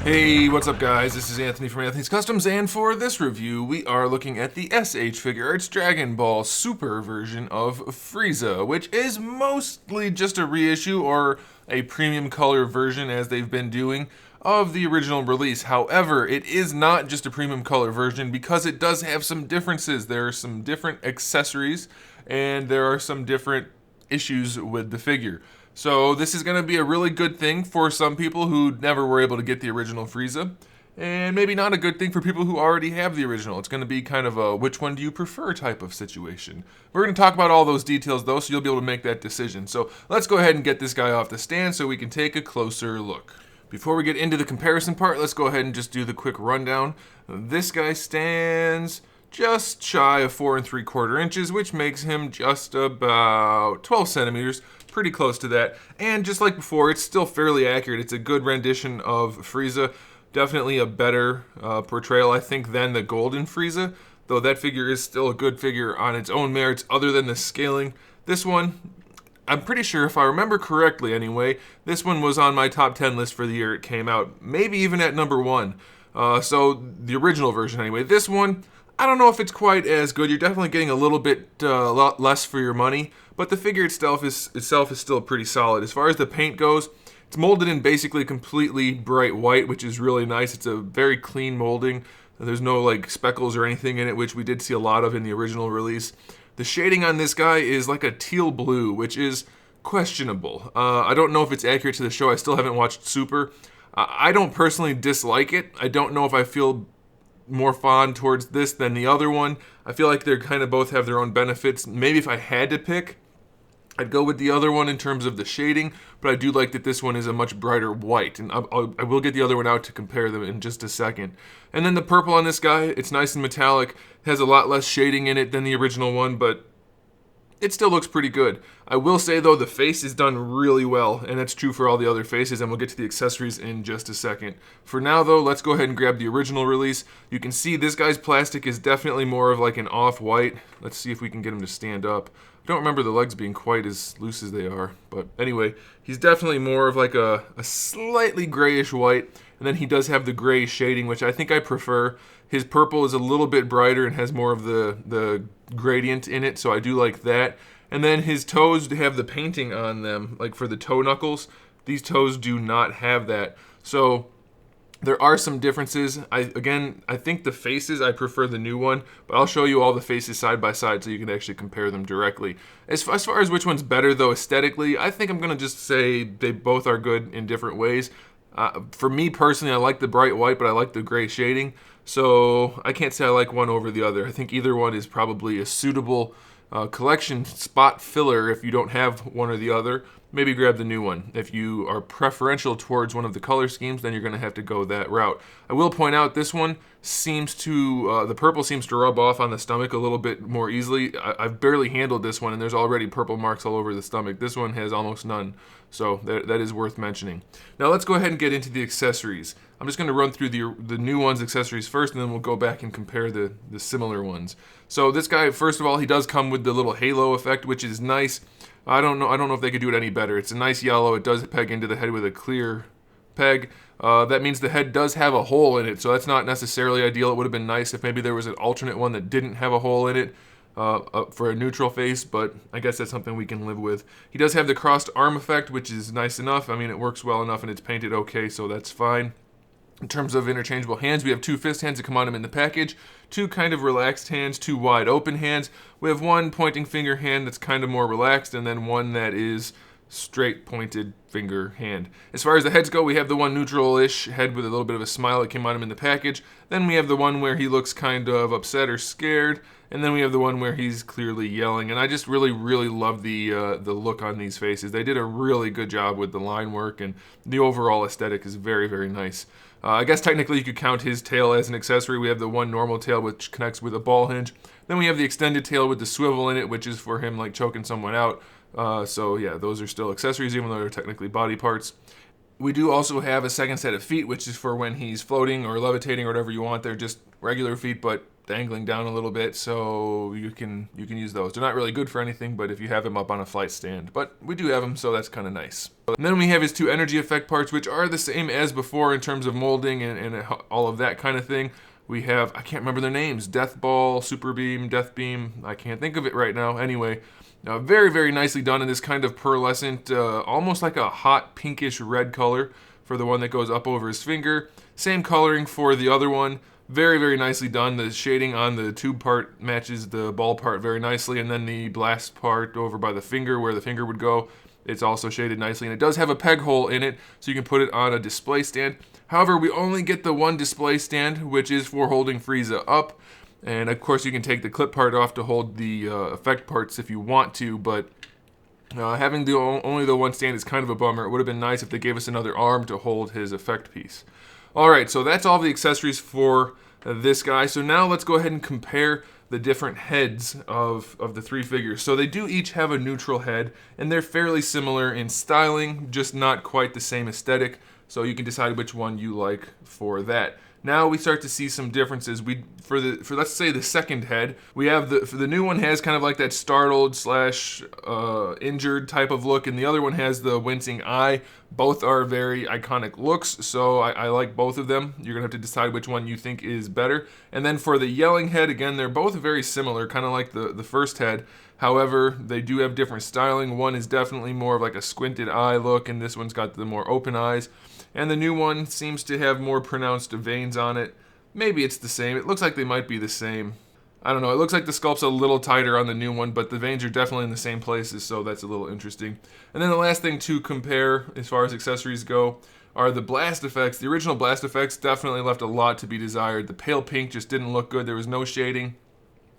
Hey, what's up guys? This is Anthony from Anthony's Customs, and for this review, we are looking at the Figuarts Dragon Ball Super version of Frieza, which is mostly just a reissue or a premium color version, as they've been doing, of the original release. However, it is not just a premium color version because it does have some differences. There are some different accessories, and there are some different issues with the figure. So this is going to be a really good thing for some people who never were able to get the original Frieza, and maybe not a good thing for people who already have the original. It's going to be kind of a which one do you prefer type of situation. We're going to talk about all those details though, so you'll be able to make that decision. So let's go ahead and get this guy off the stand so we can take a closer look. Before we get into the comparison part, let's go ahead and just do the quick rundown. This guy stands just shy of 4 3/4 inches, which makes him just about 12 centimeters, pretty close to that. And just like before, it's still fairly accurate. It's a good rendition of Frieza, definitely a better portrayal, I think, than the Golden Frieza, though that figure is still a good figure on its own merits other than the scaling. This one, I'm pretty sure, if I remember correctly anyway, this one was on my top 10 list for the year it came out, maybe even at number 1. So the original version anyway. This one, I don't know if it's quite as good. You're definitely getting a little bit lot less for your money, but the figure itself is still pretty solid. As far as the paint goes, it's molded in basically completely bright white, which is really nice. It's a very clean molding. There's no like speckles or anything in it, which we did see a lot of in the original release. The shading on this guy is like a teal blue, which is questionable. I don't know if it's accurate to the show. I still haven't watched Super. I don't personally dislike it. I don't know if I feel more fond towards this than the other one. I feel like they're kind of both have their own benefits. Maybe if I had to pick, I'd go with the other one in terms of the shading, but I do like that this one is a much brighter white, and I will get the other one out to compare them in just a second. And then the purple on this guy, it's nice and metallic, has a lot less shading in it than the original one, but it still looks pretty good. I will say though, the face is done really well, and that's true for all the other faces, and we'll get to the accessories in just a second. For now though, let's go ahead and grab the original release. You can see this guy's plastic is definitely more of like an off-white. Let's see if we can get him to stand up. I don't remember the legs being quite as loose as they are, but anyway, he's definitely more of like a slightly grayish white, and then he does have the gray shading, which I think I prefer. His purple is a little bit brighter and has more of the gradient in it, so I do like that. And then his toes have the painting on them, like for the toe knuckles. These toes do not have that. So there are some differences. I think the faces, I prefer the new one, but I'll show you all the faces side by side so you can actually compare them directly. As far as which one's better though aesthetically, I think I'm going to just say they both are good in different ways. For me personally, I like the bright white, but I like the gray shading. So I can't say I like one over the other. I think either one is probably a suitable collection spot filler if you don't have one or the other. Maybe grab the new one. If you are preferential towards one of the color schemes, then you're going to have to go that route. I will point out this one seems to, the purple seems to rub off on the stomach a little bit more easily. I've barely handled this one, and there's already purple marks all over the stomach. This one has almost none, so that is worth mentioning. Now let's go ahead and get into the accessories. I'm just going to run through the new one's accessories first, and then we'll go back and compare the similar ones. So this guy, first of all, he does come with the little halo effect, which is nice. I don't know if they could do it any better. It's a nice yellow. It does peg into the head with a clear peg. That means the head does have a hole in it, so that's not necessarily ideal. It would have been nice if maybe there was an alternate one that didn't have a hole in it for a neutral face, but I guess that's something we can live with. He does have the crossed arm effect, which is nice enough. I mean, it works well enough, and it's painted okay, so that's fine. In terms of interchangeable hands, we have 2 fist hands that come on him in the package, 2 kind of relaxed hands, 2 wide open hands. We have 1 pointing finger hand that's kind of more relaxed, and then 1 that is straight pointed finger hand. As far as the heads go, we have the 1 neutral-ish head with a little bit of a smile that came on him in the package. Then we have the 1 where he looks kind of upset or scared, and then we have the 1 where he's clearly yelling. And I just really love the look on these faces. They did a really good job with the line work, and the overall aesthetic is very nice. I guess technically you could count his tail as an accessory. We have the 1 normal tail which connects with a ball hinge. Then we have the extended tail with the swivel in it, which is for him like choking someone out. So yeah, those are still accessories even though they're technically body parts. We do also have a second set of feet, which is for when he's floating or levitating or whatever you want. They're just regular feet, but dangling down a little bit, so you can use those. They're not really good for anything, but if you have him up on a flight stand. But we do have them, so that's kind of nice. And then we have his two energy effect parts, which are the same as before in terms of molding and all of that kind of thing. We have, I can't remember their names, Death Ball, Super Beam, Death Beam. I can't think of it right now. Anyway, very, very nicely done in this kind of pearlescent, almost like a hot pinkish red color for the one that goes up over his finger. Same coloring for the other one. Very, very nicely done. The shading on the tube part matches the ball part very nicely, and then the blast part over by the finger where the finger would go, it's also shaded nicely, and it does have a peg hole in it, so you can put it on a display stand. However, we only get the one display stand, which is for holding Frieza up. And of course, you can take the clip part off to hold the effect parts if you want to, but having only the one stand is kind of a bummer. It would have been nice if they gave us another arm to hold his effect piece. Alright, so that's all the accessories for this guy. So now let's go ahead and compare the different heads of the three figures. So they do each have a neutral head, and they're fairly similar in styling, just not quite the same aesthetic. So you can decide which one you like for that. Now we start to see some differences. For let's say the second head, we have the new one has kind of like that startled slash injured type of look, and the other one has the wincing eye. Both are very iconic looks, so I like both of them. You're gonna have to decide which one you think is better. And then for the yelling head, again, they're both very similar, kind of like the first head. However, they do have different styling. One is definitely more of like a squinted eye look, and this one's got the more open eyes. And the new one seems to have more pronounced veins on it. Maybe it's the same. It looks like they might be the same. I don't know. It looks like the sculpt's a little tighter on the new one, but the veins are definitely in the same places, so that's a little interesting. And then the last thing to compare as far as accessories go are the blast effects. The original blast effects definitely left a lot to be desired. The pale pink just didn't look good. There was no shading.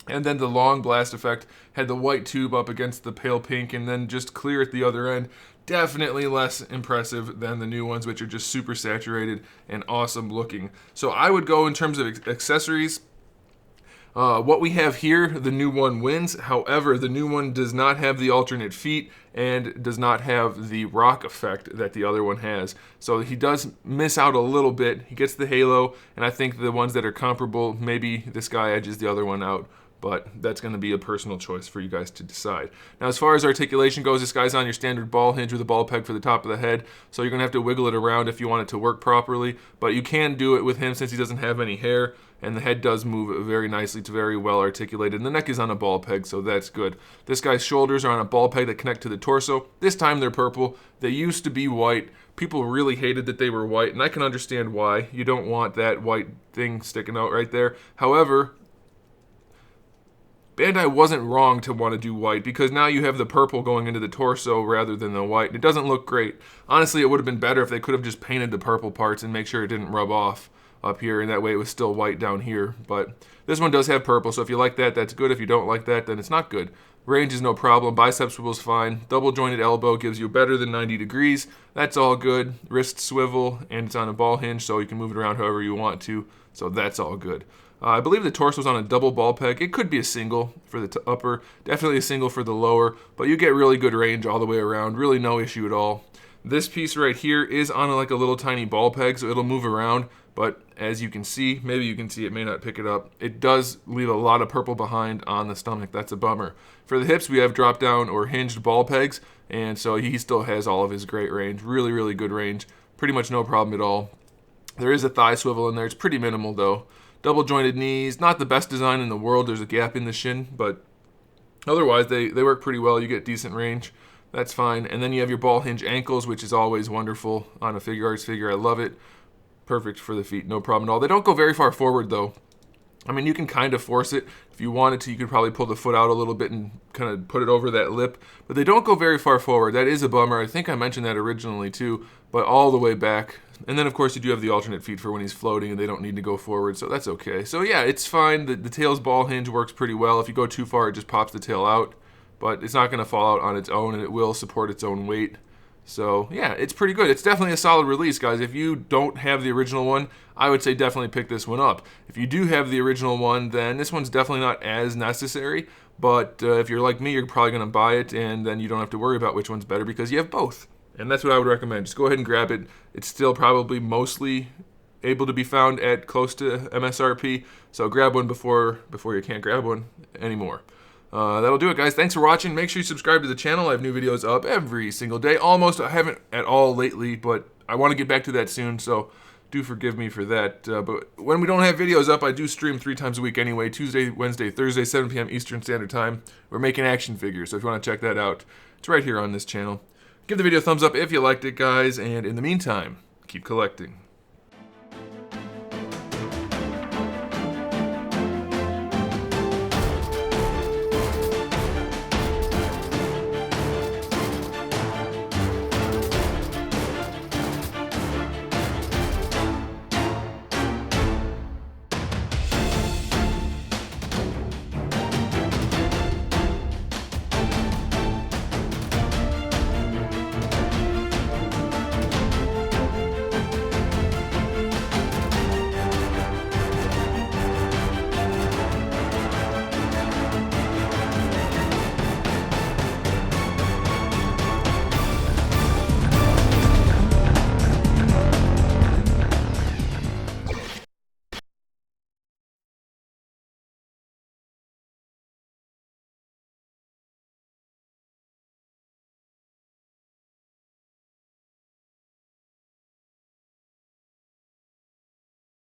And then the long blast effect had the white tube up against the pale pink and then just clear at the other end. Definitely less impressive than the new ones, which are just super saturated and awesome looking. So I would go in terms of accessories. What we have here, the new one wins. However, the new one does not have the alternate feet and does not have the rock effect that the other one has. So he does miss out a little bit. He gets the halo, and I think the ones that are comparable, maybe this guy edges the other one out. But that's going to be a personal choice for you guys to decide. Now, as far as articulation goes, this guy's on your standard ball hinge with a ball peg for the top of the head, so you're going to have to wiggle it around if you want it to work properly, but you can do it with him since he doesn't have any hair, and the head does move very nicely. It's very well articulated, and the neck is on a ball peg, so that's good. This guy's shoulders are on a ball peg that connect to the torso. This time they're purple. They used to be white. People really hated that they were white, and I can understand why. You don't want that white thing sticking out right there. However, Bandai wasn't wrong to want to do white, because now you have the purple going into the torso rather than the white. It doesn't look great. Honestly, it would have been better if they could have just painted the purple parts and make sure it didn't rub off up here, and that way it was still white down here. But this one does have purple, so if you like that, that's good. If you don't like that, then it's not good. Range is no problem. Bicep swivel's fine. Double jointed elbow gives you better than 90 degrees. That's all good. Wrist swivel, and it's on a ball hinge, so you can move it around however you want to. So that's all good. I believe the torso's on a double ball peg. It could be a single for the upper, definitely a single for the lower, but you get really good range all the way around. Really no issue at all. This piece right here is on like a little tiny ball peg, so it'll move around, but as you can see, maybe you can see, it may not pick it up, it does leave a lot of purple behind on the stomach. That's a bummer. For the hips, we have drop down or hinged ball pegs, and so he still has all of his great range. Really, really good range. Pretty much no problem at all. There is a thigh swivel in there. It's pretty minimal though. Double jointed knees, not the best design in the world. There's a gap in the shin, but otherwise they work pretty well. You get decent range. That's fine. And then you have your ball hinge ankles, which is always wonderful on a Figuarts figure. I love it. Perfect for the feet, no problem at all. They don't go very far forward though. I mean, you can kind of force it. If you wanted to, you could probably pull the foot out a little bit and kind of put it over that lip, but they don't go very far forward. That is a bummer. I think I mentioned that originally too, but all the way back. And then of course you do have the alternate feet for when he's floating and they don't need to go forward, so that's okay. So yeah, it's fine. The tail's ball hinge works pretty well. If you go too far, it just pops the tail out, but it's not going to fall out on its own, and it will support its own weight. So yeah, it's pretty good. It's definitely a solid release, guys. If you don't have the original one, I would say definitely pick this one up. If you do have the original one, then this one's definitely not as necessary, but if you're like me, you're probably going to buy it, and then you don't have to worry about which one's better because you have both. And that's what I would recommend. Just go ahead and grab it. It's still probably mostly able to be found at close to MSRP, so grab one before you can't grab one anymore. That'll do it, guys. Thanks for watching. Make sure you subscribe to the channel. I have new videos up every single day. Almost. I haven't at all lately, but I want to get back to that soon, so do forgive me for that. But when we don't have videos up, I do stream 3 times a week anyway. Tuesday, Wednesday, Thursday, 7 p.m. Eastern Standard Time. We're making action figures, so if you want to check that out, it's right here on this channel. Give the video a thumbs up if you liked it, guys, and in the meantime, keep collecting.